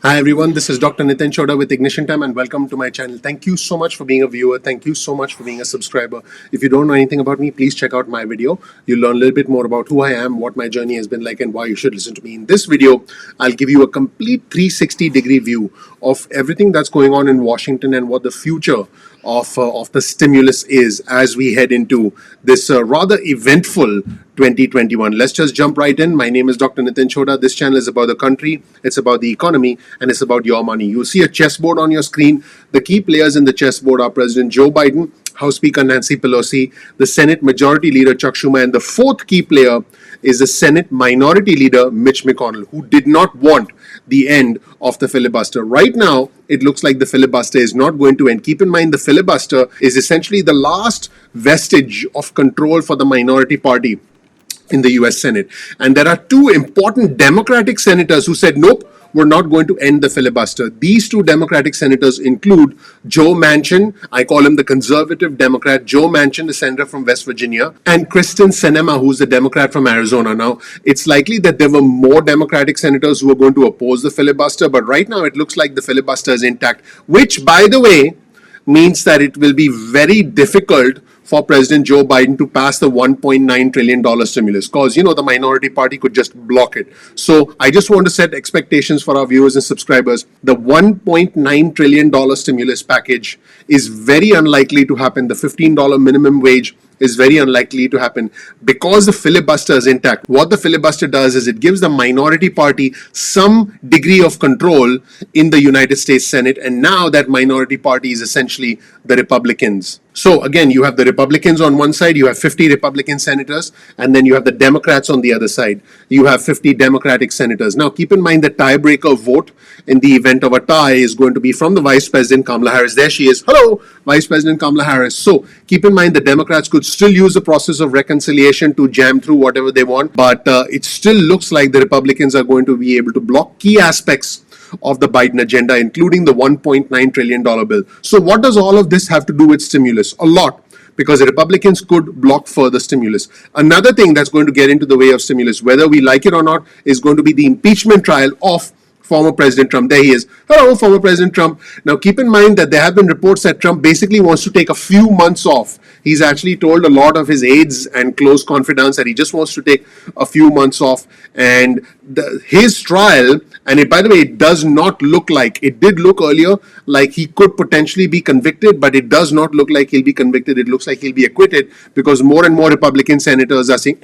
Hi everyone, this is Dr. Chhoda with Ignition Time and welcome to my channel. Thank you so much for being a viewer. Thank you so much for being a subscriber. If you don't know anything about me, please check out my video. You'll learn a little bit more about who I am, what my journey has been like, and why you should listen to me. In this video, I'll give you a complete 360-degree view of everything that's going on in Washington and what the future of the stimulus is as we head into this rather eventful 2021. Let's just jump right in. My name is Dr. Chhoda. This channel is about the country, it's about the economy, and it's about your money. You see a chessboard on your screen. The key players in the chessboard are President Joe Biden, House Speaker Nancy Pelosi, the Senate Majority Leader Chuck Schumer, and the fourth key player is the Senate Minority Leader Mitch McConnell, who did not want the end of the filibuster. Right now, it looks like the filibuster is not going to end. Keep in mind, the filibuster is essentially the last vestige of control for the minority party in the US Senate. And there are two important Democratic senators who said, nope, we're not going to end the filibuster. These two Democratic senators include Joe Manchin, I call him the conservative Democrat, Joe Manchin, the senator from West Virginia, and Kristen Sinema, who's the Democrat from Arizona. Now, it's likely that there were more Democratic senators who were going to oppose the filibuster, but right now it looks like the filibuster is intact, which, by the way, means that it will be very difficult for President Joe Biden to pass the $1.9 trillion stimulus because, the minority party could just block it. So I just want to set expectations for our viewers and subscribers. The $1.9 trillion stimulus package is very unlikely to happen. The $15 minimum wage is very unlikely to happen because the filibuster is intact. What the filibuster does is it gives the minority party some degree of control in the United States Senate, and now that minority party is essentially the Republicans. So again, you have the Republicans on one side, you have 50 Republican senators, and then you have the Democrats on the other side. You have 50 Democratic senators. Now keep in mind the tiebreaker vote in the event of a tie is going to be from the Vice President Kamala Harris. There she is. Hello, Vice President Kamala Harris. So keep in mind the Democrats could still use the process of reconciliation to jam through whatever they want, but it still looks like the Republicans are going to be able to block key aspects of the Biden agenda, including the $1.9 trillion bill. So what does all of this have to do with stimulus? A lot, because the Republicans could block further stimulus. Another thing that's going to get into the way of stimulus, whether we like it or not, is going to be the impeachment trial of former President Trump. There he is. Hello, former President Trump. Now, keep in mind that there have been reports that Trump basically wants to take a few months off. He's actually told a lot of his aides and close confidants that he just wants to take a few months off. And his trial, and by the way, it does not look like, it did look earlier like he could potentially be convicted, but it does not look like he'll be convicted. It looks like he'll be acquitted because more and more Republican senators are saying,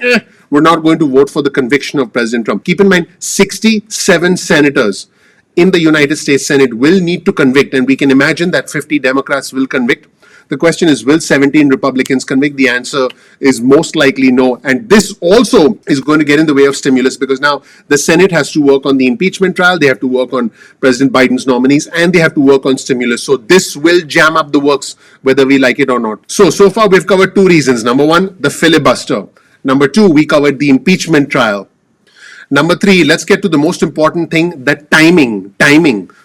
we're not going to vote for the conviction of President Trump. Keep in mind, 67 senators in the United States Senate will need to convict, and we can imagine that 50 Democrats will convict. The question is, will 17 Republicans convict? The answer is most likely no. And this also is going to get in the way of stimulus because now the Senate has to work on the impeachment trial, they have to work on President Biden's nominees, and they have to work on stimulus. So this will jam up the works whether we like it or not. So far we've covered two reasons. Number one, the filibuster. Number two, we covered the impeachment trial. Number three, let's get to the most important thing, the timing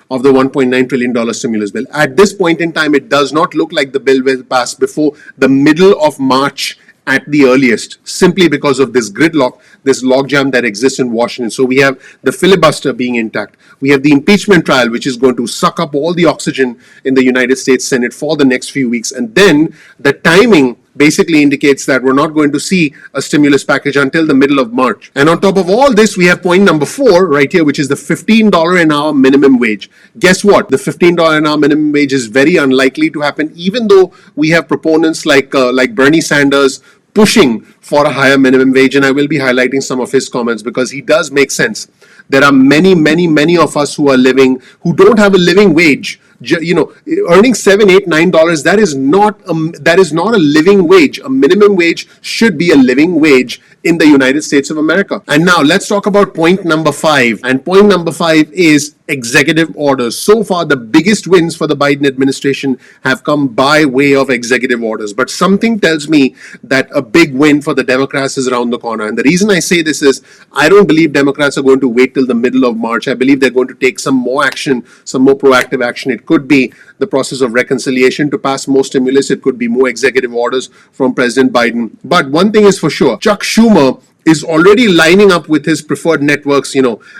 of the $1.9 trillion stimulus bill. At this point in time, it does not look like the bill will pass before the middle of March at the earliest, simply because of this gridlock, this logjam that exists in Washington. So we have the filibuster being intact. We have the impeachment trial, which is going to suck up all the oxygen in the United States Senate for the next few weeks. And then the timing basically indicates that we're not going to see a stimulus package until the middle of March. And on top of all this, we have point number 4 right here, which is the $15 an hour minimum wage. Guess what? The $15 an hour minimum wage is very unlikely to happen, even though we have proponents like Bernie Sanders pushing for a higher minimum wage, and I will be highlighting some of his comments because he does make sense. There are many of us who don't have a living wage. Earning $7, $8, $9, that is not a living wage. A minimum wage should be a living wage in the United States of America. And now let's talk about point number 5. And point number 5 is executive orders. So far, the biggest wins for the Biden administration have come by way of executive orders. But something tells me that a big win for the Democrats is around the corner. And the reason I say this is I don't believe Democrats are going to wait till the middle of March. I believe they're going to take some more action, some more proactive action. It could be the process of reconciliation to pass more stimulus. It could be more executive orders from President Biden. But one thing is for sure, Chuck Schumer is already lining up with his preferred networks,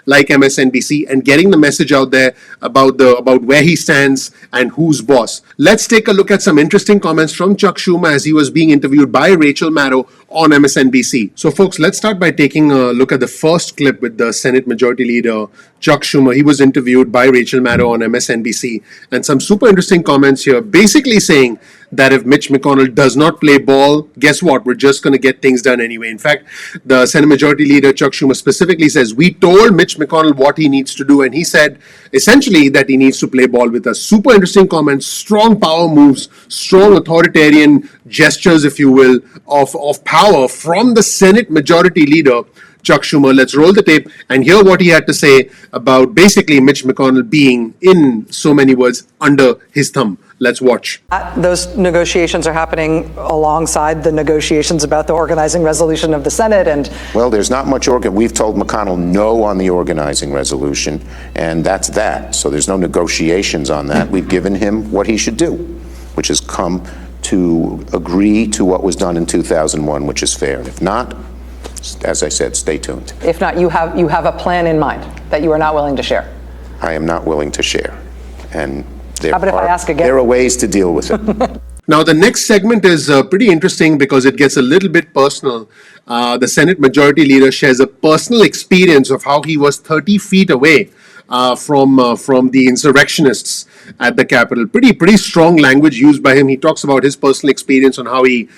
like MSNBC, and getting the message out there about where he stands and who's boss. Let's take a look at some interesting comments from Chuck Schumer as he was being interviewed by Rachel Maddow on MSNBC. So, folks, let's start by taking a look at the first clip with the Senate Majority Leader Chuck Schumer. He was interviewed by Rachel Maddow on MSNBC, and some super interesting comments here, basically saying that if Mitch McConnell does not play ball, guess what? We're just going to get things done anyway. In fact, the Senate Majority Leader Chuck Schumer specifically says, we told Mitch McConnell what he needs to do, and he said essentially that he needs to play ball with us. Super interesting comments, strong power moves, strong authoritarian gestures, if you will, of power from the Senate Majority Leader Chuck Schumer. Let's roll the tape and hear what he had to say about basically Mitch McConnell being, in so many words, under his thumb. Let's watch. Those negotiations are happening alongside the negotiations about the organizing resolution of the Senate. Well, there's not much we've told McConnell no on the organizing resolution, and that's that. So there's no negotiations on that. We've given him what he should do, which is come to agree to what was done in 2001, which is fair. And if not, as I said, stay tuned. If not, you have a plan in mind that you are not willing to share. I am not willing to share. And how about if I ask again? There are ways to deal with it. Now, the next segment is pretty interesting because it gets a little bit personal. The Senate Majority Leader shares a personal experience of how he was 30 feet away from the insurrectionists at the Capitol. Pretty strong language used by him. He talks about his personal experience on how he,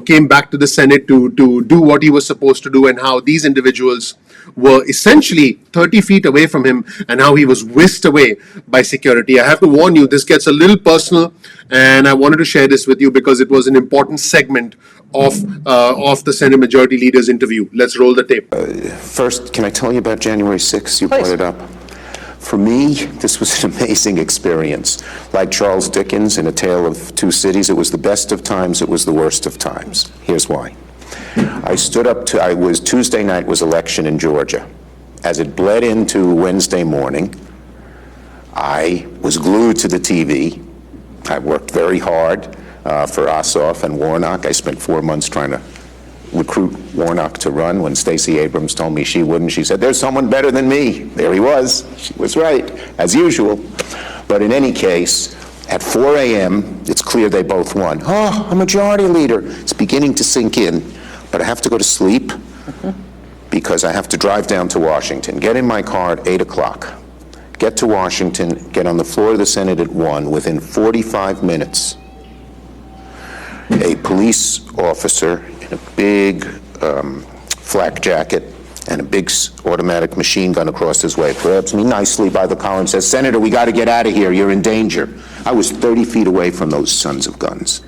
came back to the Senate to do what he was supposed to do, and how these individuals were essentially 30 feet away from him, and how he was whisked away by security. I have to warn you, this gets a little personal, and I wanted to share this with you because it was an important segment of the Senate Majority Leader's interview. Let's roll the tape. First, can I tell you about January 6th? You Please. brought it up. For me, this was an amazing experience. Like Charles Dickens in A Tale of Two Cities, it was the best of times, it was the worst of times. Here's why. Tuesday night was election in Georgia. As it bled into Wednesday morning, I was glued to the TV. I worked very hard for Ossoff and Warnock. I spent 4 months trying to recruit Warnock to run. When Stacey Abrams told me she wouldn't, she said, there's someone better than me. There he was. She was right, as usual. But in any case, at 4 a.m., it's clear they both won. Oh, a majority leader. It's beginning to sink in. But I have to go to sleep because I have to drive down to Washington, get in my car at 8 o'clock, get to Washington, get on the floor of the Senate at 1. Within 45 minutes, a police officer in a big flak jacket and a big automatic machine gun across his way grabs me nicely by the collar and says, Senator, we got to get out of here. You're in danger. I was 30 feet away from those sons of guns.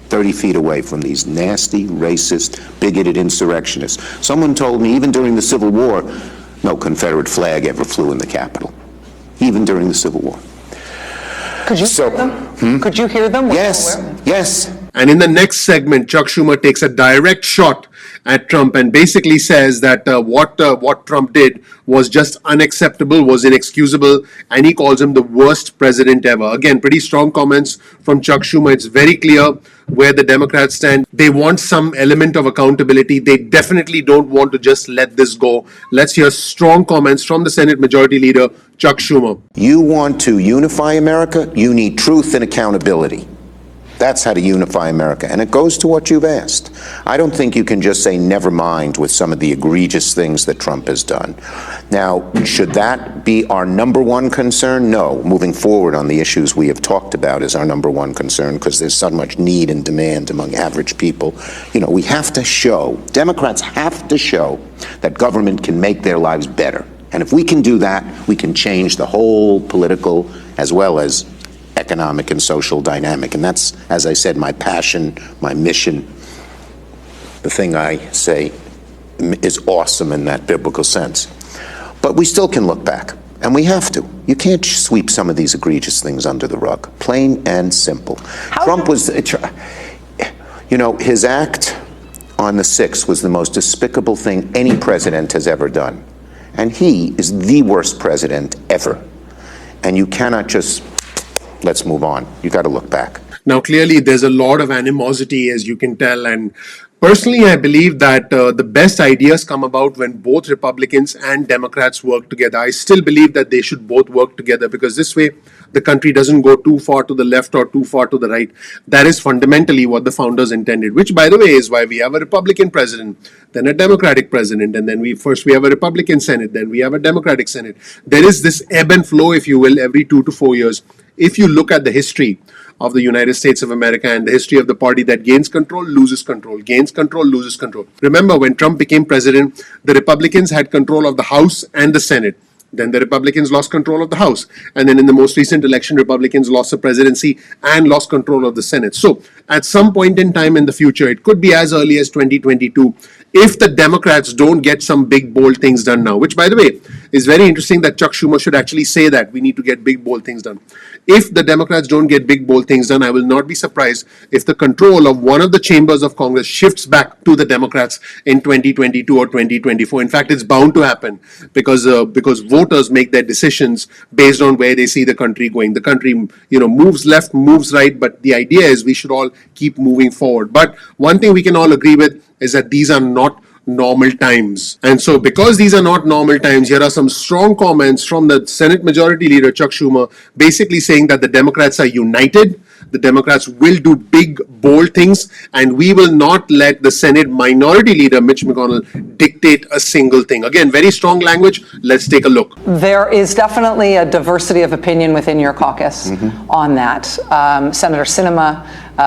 30 feet away from these nasty, racist, bigoted insurrectionists. Someone told me even during the Civil War, no Confederate flag ever flew in the Capitol. Even during the Civil War. Could you hear them? Could you hear them? Yes. And in the next segment, Chuck Schumer takes a direct shot at Trump and basically says that what Trump did was just unacceptable, was inexcusable, and he calls him the worst president ever. Again, pretty strong comments from Chuck Schumer. It's very clear where the Democrats stand. They want some element of accountability. They definitely don't want to just let this go. Let's hear strong comments from the Senate Majority Leader, Chuck Schumer. You want to unify America? You need truth and accountability. That's how to unify America. And it goes to what you've asked. I don't think you can just say never mind with some of the egregious things that Trump has done. Now, should that be our number one concern? No. Moving forward on the issues we have talked about is our number one concern because there's so much need and demand among average people. We have to show, Democrats have to show that government can make their lives better. And if we can do that, we can change the whole political as well as economic and social dynamic. And that's, as I said, my passion, my mission. The thing I say is awesome in that biblical sense. But we still can look back, and we have to. You can't sweep some of these egregious things under the rug. Plain and simple. Trump was, his act on the 6th was the most despicable thing any president has ever done. And he is the worst president ever. And you cannot just, let's move on. You got to look back. Now, clearly, there's a lot of animosity, as you can tell, and Personally, I believe that the best ideas come about when both Republicans and Democrats work together. I still believe that they should both work together because this way the country doesn't go too far to the left or too far to the right. That is fundamentally what the founders intended, which, by the way, is why we have a Republican president, then a Democratic president, and then we have a Republican Senate, then we have a Democratic Senate. There is this ebb and flow, if you will, every 2 to 4 years. If you look at the history of the United States of America and the history of the party that gains control, loses control, gains control, loses control. Remember, when Trump became president, the Republicans had control of the House and the Senate. Then the Republicans lost control of the House. And then in the most recent election, Republicans lost the presidency and lost control of the Senate. So at some point in time in the future, it could be as early as 2022, if the Democrats don't get some big, bold things done now, which, by the way, is very interesting that Chuck Schumer should actually say that we need to get big, bold things done. If the Democrats don't get big, bold things done, I will not be surprised if the control of one of the chambers of Congress shifts back to the Democrats in 2022 or 2024. In fact, it's bound to happen because voters make their decisions based on where they see the country going. The country, moves left, moves right, but the idea is we should all keep moving forward. But one thing we can all agree with is that these are not normal times. And so because these are not normal times, here are some strong comments from the Senate Majority Leader, Chuck Schumer, basically saying that the Democrats are united. The Democrats will do big, bold things, and we will not let the Senate Minority Leader, Mitch McConnell, dictate a single thing. Again, very strong language. Let's take a look. There is definitely a diversity of opinion within your caucus on that. Senator Sinema,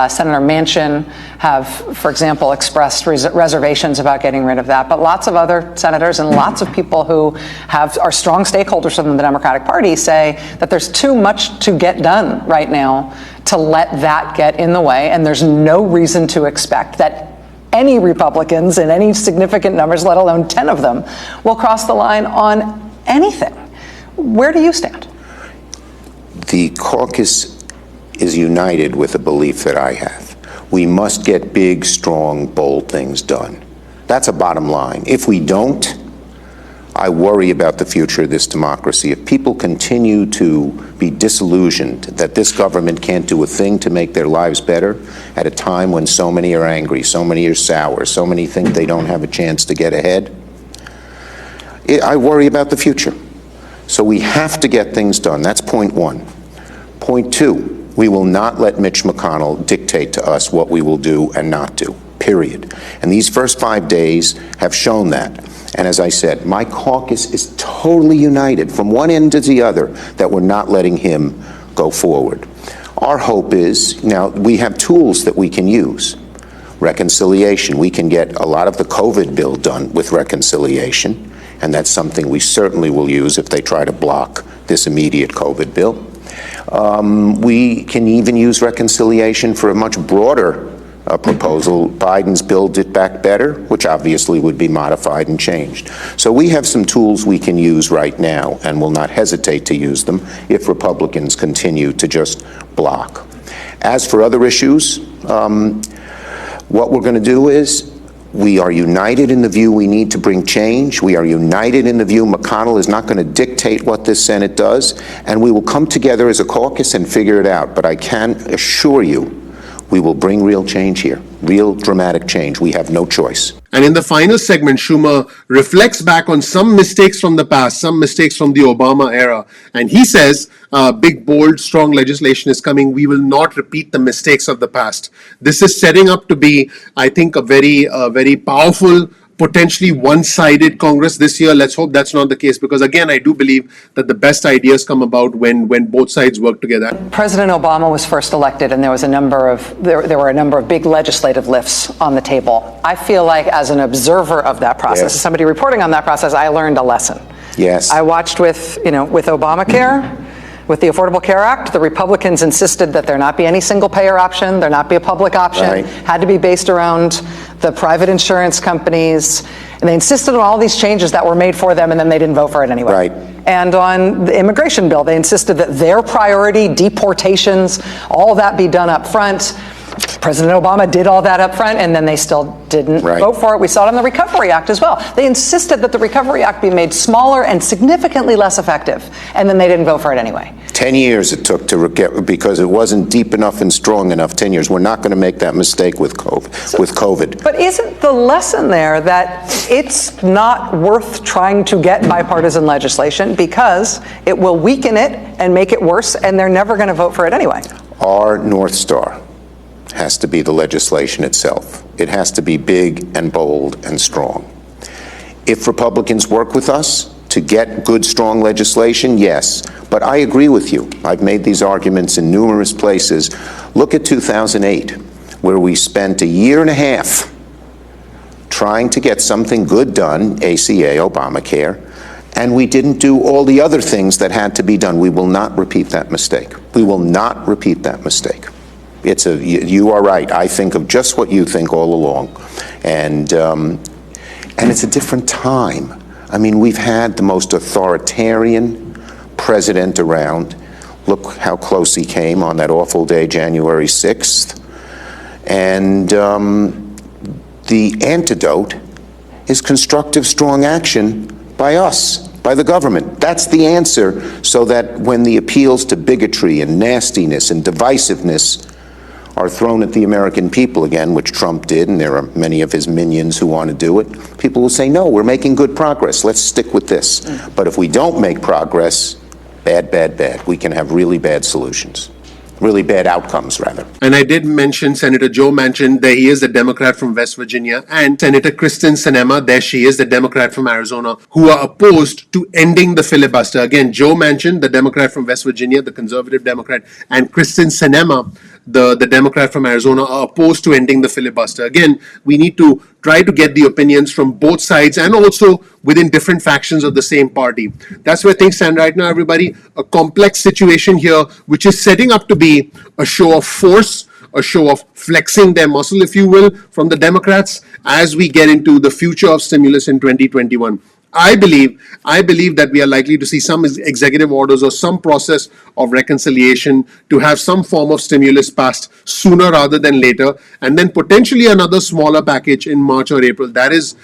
Senator Manchin have, for example, expressed reservations about getting rid of that. But lots of other senators and lots of people who are strong stakeholders within the Democratic Party say that there's too much to get done right now to let that get in the way. And there's no reason to expect that any Republicans in any significant numbers, let alone 10 of them, will cross the line on anything. Where do you stand? The caucus is united with the belief that I have. We must get big, strong, bold things done. That's a bottom line. If we don't, I worry about the future of this democracy. If people continue to be disillusioned that this government can't do a thing to make their lives better at a time when so many are angry, so many are sour, so many think they don't have a chance to get ahead, I worry about the future. So we have to get things done. That's point one. Point two, we will not let Mitch McConnell dictate to us what we will do and not do, period. And these first 5 days have shown that. And as I said, my caucus is totally united from one end to the other that we're not letting him go forward. Our hope is, now we have tools that we can use. Reconciliation, we can get a lot of the COVID bill done with reconciliation, and that's something we certainly will use if they try to block this immediate COVID bill. We can even use reconciliation for a much broader proposal, Biden's Build It Back Better, which obviously would be modified and changed. So we have some tools we can use right now and will not hesitate to use them if Republicans continue to just block. As for other issues, what we're going to do is we are united in the view we need to bring change. We are united in the view McConnell is not going to dictate what this Senate does, and we will come together as a caucus and figure it out. But I can assure you, we will bring real change here, real dramatic change. We have no choice. And in the final segment, Schumer reflects back on some mistakes from the past, some mistakes from the Obama era. And he says, big, bold, strong legislation is coming. We will not repeat the mistakes of the past. This is setting up to be, I think, a very powerful, potentially one-sided Congress this year. Let's hope that's not the case, because again, I do believe that the best ideas come about when both sides work together. President Obama was first elected, and there were a number of big legislative lifts on the table. I feel like, as an observer of that process, Yes. as somebody reporting on that process, I learned a lesson. Yes. I watched with Obamacare. With the Affordable Care Act, the Republicans insisted that there not be any single-payer option, there not be a public option, Right. had to be based around the private insurance companies, and they insisted on all these changes that were made for them, and then they didn't vote for it anyway. Right. And on the immigration bill, they insisted that their priority, deportations, all that be done up front. President Obama did all that up front, and then they still didn't vote for it. We saw it on the Recovery Act as well. They insisted that the Recovery Act be made smaller and significantly less effective, and then they didn't vote for it anyway. 10 years it took to get, because it wasn't deep enough and strong enough. 10 years. We're not going to make that mistake with COVID. But isn't the lesson there that it's not worth trying to get bipartisan legislation because it will weaken it and make it worse, and they're never going to vote for it anyway? Our North Star has to be the legislation itself. It has to be big and bold and strong. If Republicans work with us to get good, strong legislation, yes. But I agree with you. I've made these arguments in numerous places. Look at 2008, where we spent a year and a half trying to get something good done, ACA, Obamacare, and we didn't do all the other things that had to be done. We will not repeat that mistake. We will not repeat that mistake. You are right. I think of just what you think all along. And it's a different time. I mean, we've had the most authoritarian president around. Look how close he came on that awful day, January 6th. And the antidote is constructive, strong action by us, by the government. That's the answer, so that when the appeals to bigotry and nastiness and divisiveness are thrown at the American people again, which Trump did, and there are many of his minions who want to do it, people will say, no, we're making good progress. Let's stick with this. But if we don't make progress, bad, bad, bad. We can have really bad solutions. Really bad outcomes, rather. And I did mention Senator Joe Manchin. There he is, the Democrat from West Virginia, and Senator Kristen Sinema, there she is, the Democrat from Arizona, who are opposed to ending the filibuster. Again, Joe Manchin, the Democrat from West Virginia, the conservative Democrat, and Kristen Sinema, the Democrat from Arizona, are opposed to ending the filibuster. Again, we need to try to get the opinions from both sides and also within different factions of the same party. That's where things stand right now, everybody. A complex situation here, which is setting up to be a show of force, a show of flexing their muscle, if you will, from the Democrats as we get into the future of stimulus in 2021. I believe that we are likely to see some executive orders or some process of reconciliation to have some form of stimulus passed sooner rather than later, and then potentially another smaller package in March or April. That is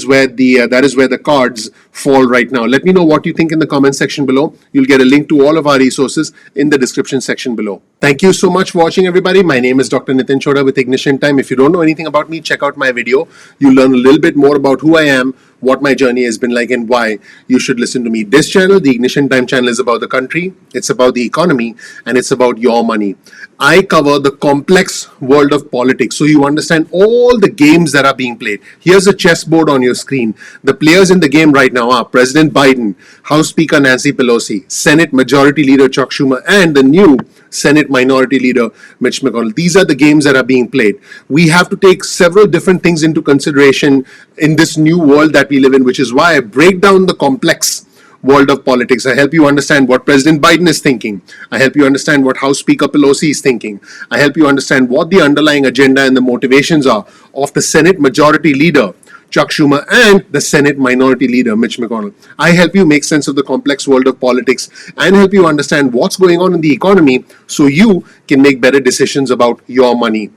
where the cards fall right now. Let me know what you think in the comment section below. You'll get a link to all of our resources in the description section below. Thank you so much for watching, everybody. My name is Dr. Nitin Chhoda with Ignition Time. If you don't know anything about me, check out my video. You'll learn a little bit more about who I am, what my journey has been like, and why you should listen to me. This channel, the Ignition Time channel, is about the country, it's about the economy, and it's about your money. I cover the complex world of politics, so you understand all the games that are being played. Here's a chessboard on your screen. The players in the game right now are President Biden, House Speaker Nancy Pelosi, Senate Majority Leader Chuck Schumer, and the new Senate Minority Leader Mitch McConnell. These are the games that are being played. We have to take several different things into consideration in this new world that we live in, which is why I break down the complex world of politics. I help you understand what President Biden is thinking. I help you understand what House Speaker Pelosi is thinking. I help you understand what the underlying agenda and the motivations are of the Senate Majority Leader Chuck Schumer and the Senate Minority Leader Mitch McConnell. I help you make sense of the complex world of politics and help you understand what's going on in the economy so you can make better decisions about your money.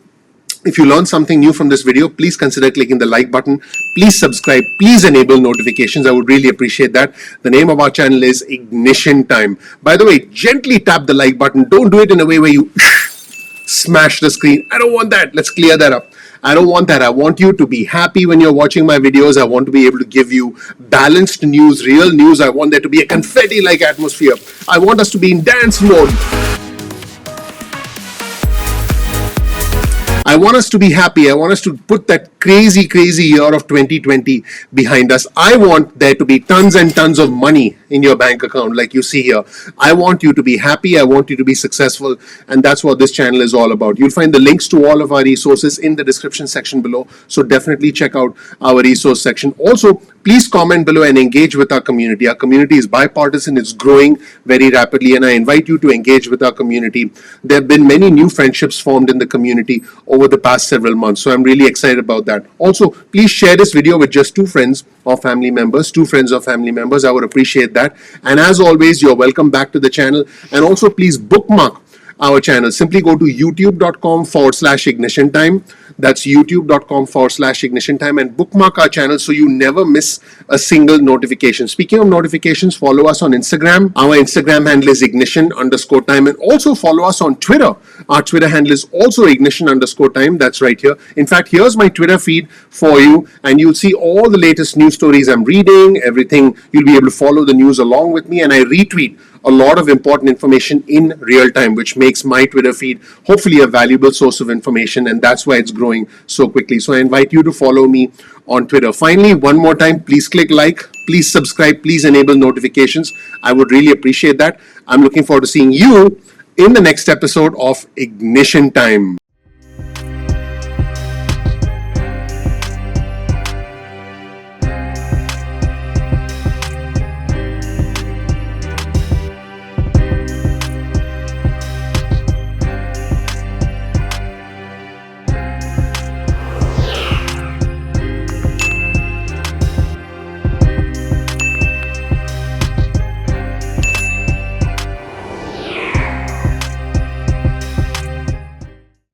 If you learned something new from this video, please consider clicking the like button. Please subscribe. Please enable notifications. I would really appreciate that. The name of our channel is Ignition Time. By the way, gently tap the like button. Don't do it in a way where you smash the screen. I don't want that. Let's clear that up. I don't want that. I want you to be happy when you're watching my videos. I want to be able to give you balanced news, real news. I want there to be a confetti-like atmosphere. I want us to be in dance mode. I want us to be happy. I want us to put that crazy, crazy year of 2020 behind us. I want there to be tons and tons of money in your bank account like you see here. I want you to be happy. I want you to be successful. And that's what this channel is all about. You'll find the links to all of our resources in the description section below. So definitely check out our resource section. Also, please comment below and engage with our community. Our community is bipartisan. It's growing very rapidly. And I invite you to engage with our community. There have been many new friendships formed in the community over the past several months. So I'm really excited about that. Also, please share this video with just 2 friends or family members. 2 friends or family members. I would appreciate that. And as always, you're welcome back to the channel. And also, please bookmark our channel, simply go to youtube.com/ignition time. That's youtube.com/ignition time, and bookmark our channel so you never miss a single notification. Speaking of notifications, follow us on Instagram. Our Instagram handle is ignition_time, and also follow us on Twitter. Our Twitter handle is also ignition_time. That's right here. In fact, here's my Twitter feed for you, and you'll see all the latest news stories I'm reading, everything. You'll be able to follow the news along with me, and I retweet a lot of important information in real time, which makes my Twitter feed hopefully a valuable source of information, and that's why it's growing so quickly. So I invite you to follow me on Twitter. Finally, one more time, please click like, please subscribe, please enable notifications. I would really appreciate that. I'm looking forward to seeing you in the next episode of Ignition Time.